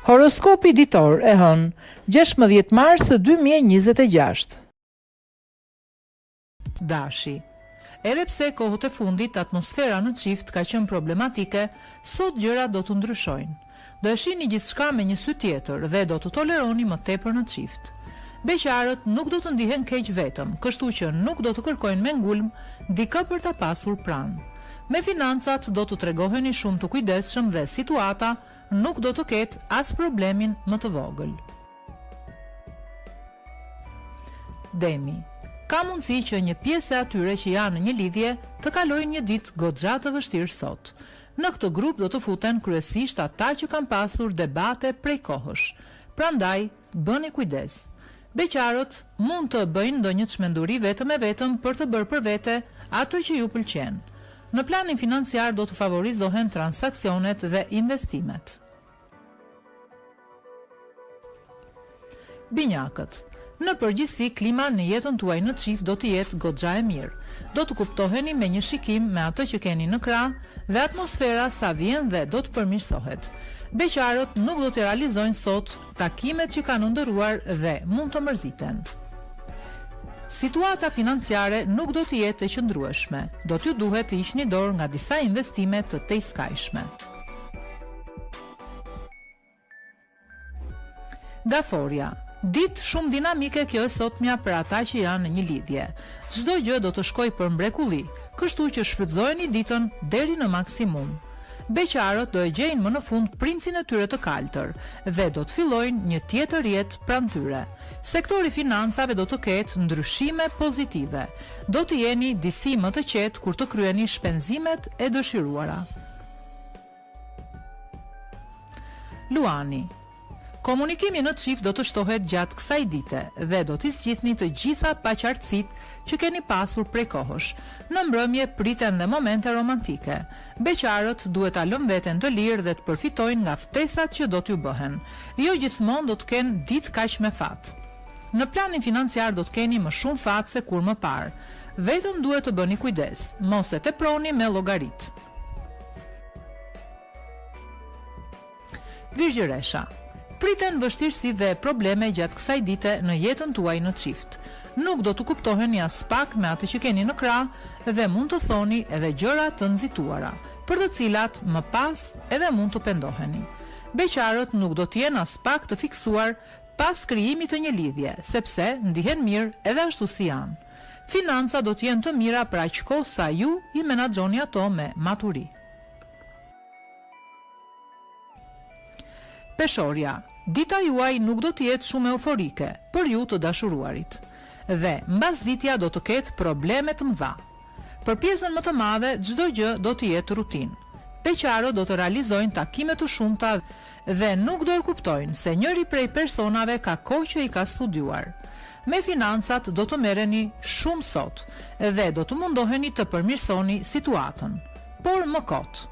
Horoskopi ditor e hënë, 16 mars 2026. Dashi. Edhe pse kohët e fundit atmosfera në çift ka qenë problematike, sot gjërat do të ndryshojnë. Do e shihni gjithçka me një sy tjetër dhe do të toleroni më tepër në çift. Beqarët nuk do të ndihen keq vetëm, kështu që nuk do të kërkojnë me ngulm dikë për ta pasur pranë. Me financat do të tregoheni shumë të kujdesshëm dhe situata nuk do të ketë as problemin më të vogël. Demi. Ka mundësi që një pjesë e atyre që janë në një lidhje të kalojnë një ditë goxha të vështirë sot. Në këtë grup do të futen kryesisht ata që kanë pasur debate prej kohësh. Prandaj, bëni kujdes. Beqarët mund të bëjnë ndonjë çmenduri vetëm e vetëm për të bërë për vete atë që ju pëlqen. Në planin financiar do të favorizohen transaksionet dhe investimet. Binjakët. Në përgjithësi, klima në jetën tuaj në çift do të jetë goxha e mirë. Do të kuptoheni me një shikim me atë që keni në krah dhe atmosfera sa vjen dhe do të përmirësohet. Beqarët nuk do të realizojnë sot takimet që kanë ndëruar dhe mund të mërziten. Situata financiare nuk do të jetë e qëndrueshme. Do t'ju duhet të hiqni dorë nga disa investime të tejskajshme. Gaforia. Ditë shumë dinamike kjo e sotmja për ata që janë në një lidhje. Çdo gjë do të shkojë për mrekulli, kështu që shfrytëzojeni ditën deri në maksimum. Beqarët do e gjejnë më në fund princin e tyre të kaltër dhe do të fillojnë një tjetër jetë pranë tyre. Sektori financave do të ketë ndryshime pozitive. Do të jeni disi më të qetë kur të kryeni shpenzimet e dëshiruara. Luani. Komunikimi në çift do të shtohet gjatë kësaj dite dhe do t'i zgjidhni të gjitha paqartësitë që keni pasur prej kohësh. Në mbrëmje priten dhe momente romantike. Beqarët duhet ta lënë veten të lirë dhe të përfitojnë nga ftesat që do t'ju bëhen. Jo gjithmonë do të kenë ditë kaq me fat. Në planin financiar do të keni më shumë fat se kur më parë. Vetëm duhet të bëni kujdes, mos e teproni me llogarit. Virgjëresha. Priten vështirësi dhe probleme gjatë kësaj dite në jetën tuaj në çift. Nuk do të kuptoheni as pak me atë që keni në krah dhe mund të thoni edhe gjëra të nxituara, për të cilat më pas edhe mund të pendoheni. Beqarët nuk do të jenë as pak të fiksuar pas krijimit të një lidhje, sepse ndihen mirë edhe ashtu si janë. Financa do të jenë të mira për aq kohë sa ju i menaxhoni ato me maturi. Peshorja. Dita juaj nuk do të jetë shumë euforike për ju të dashuruarit dhe mbasditja do të ketë probleme të mëdha. Për pjesën më të madhe çdo gjë do të jetë rutinë. Beqarët do të realizojnë takime të shumta dhe nuk do e kuptojnë se njëri prej personave ka kohë që i ka studiuar. Me financat do të merreni shumë sot dhe do të mundoheni të përmirësoni situatën, por më kot.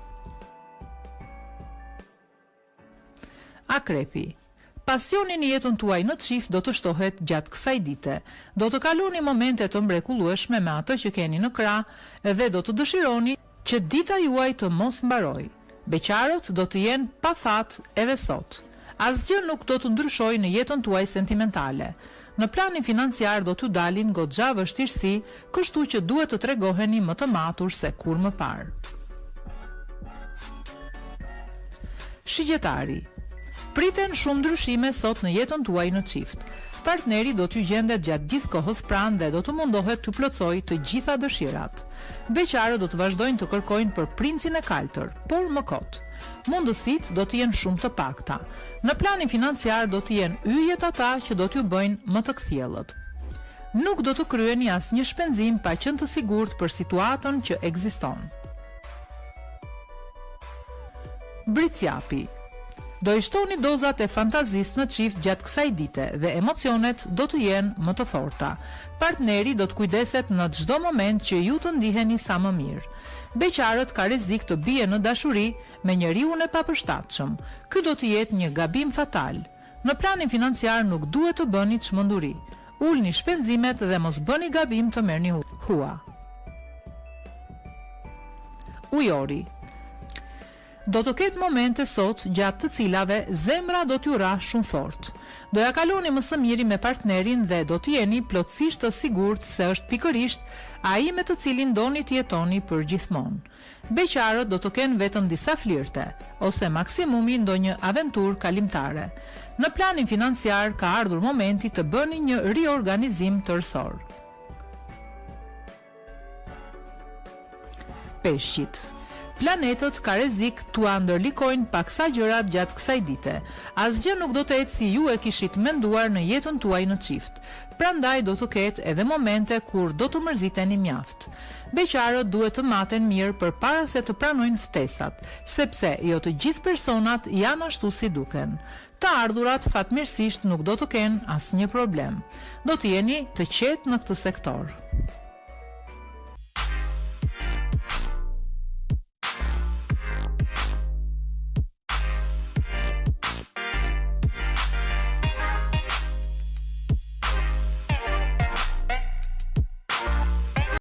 Akrepi. Pasioni në jetën tuaj në çift do të shtohet gjatë kësaj dite. Do të kaloni momente të mrekullueshme me atë që keni në krah dhe do të dëshironi që dita juaj të mos mbarojë. Beqarët do të jenë pa fat edhe sot. Asgjë nuk do të ndryshojë në jetën tuaj sentimentale. Në planin financiar do t'ju dalin goxha vështirësi, kështu që duhet të tregoheni më të matur se kur më parë. Shigjetari. Priten shumë ndryshime sot në jetën tuaj në çift. Partneri do t'ju gjendet gjatë gjithë kohës pranë dhe do të mundohet t'ju plotësojë të gjitha dëshirat. Beqarët do të vazhdojnë të kërkojnë për princin e kaltër, por më kot. Mundësitë do të jenë shumë të pakta. Në planin financiar do të jenë yjet ata që do t'ju bëjnë më të kthjellët. Nuk do të kryeni asnjë shpenzim pa qenë të sigurt për situatën që ekziston. Britsjapi. Do i shtoni dozat e fantazisë në çift gjatë kësaj dite dhe emocionet do të jenë më të forta. Partneri do të kujdeset në çdo moment që ju të ndiheni sa më mirë. Beqarët ka rrezik të bie në dashuri me njeriun e papërshtatshëm. Ky do të jetë një gabim fatal. Në planin financiar nuk duhet të bëni çmenduri. Ulni shpenzimet dhe mos bëni gabim të merrni hua. Ujori. Do të ketë momente sot gjatë të cilave zemra do t'ju ra shumë fort. Do ja kaloni më së miri me partnerin dhe do të jeni plotësisht të sigurt se është pikërisht ai me të cilin doni të jetoni për gjithmonë. Beqarët do të kenë vetëm disa flirte, ose maksimumi ndonjë aventurë kalimtare. Në planin financiar ka ardhur momenti të bëni një riorganizim tërësor. Peshqit. Planetët ka rrezik t'u ndërlikojnë paksa gjërat gjatë kësaj dite. Asgjë nuk do të ecë si ju e kishit menduar në jetën tuaj në çift. Prandaj do të ketë edhe momente kur do të mërziteni mjaft. Beqarët duhet të maten mirë përpara se të pranojnë ftesat, sepse jo të gjithë personat janë ashtu si duken. Të ardhurat fatmirësisht nuk do të kenë asnjë problem. Do të jeni të qetë në këtë sektor.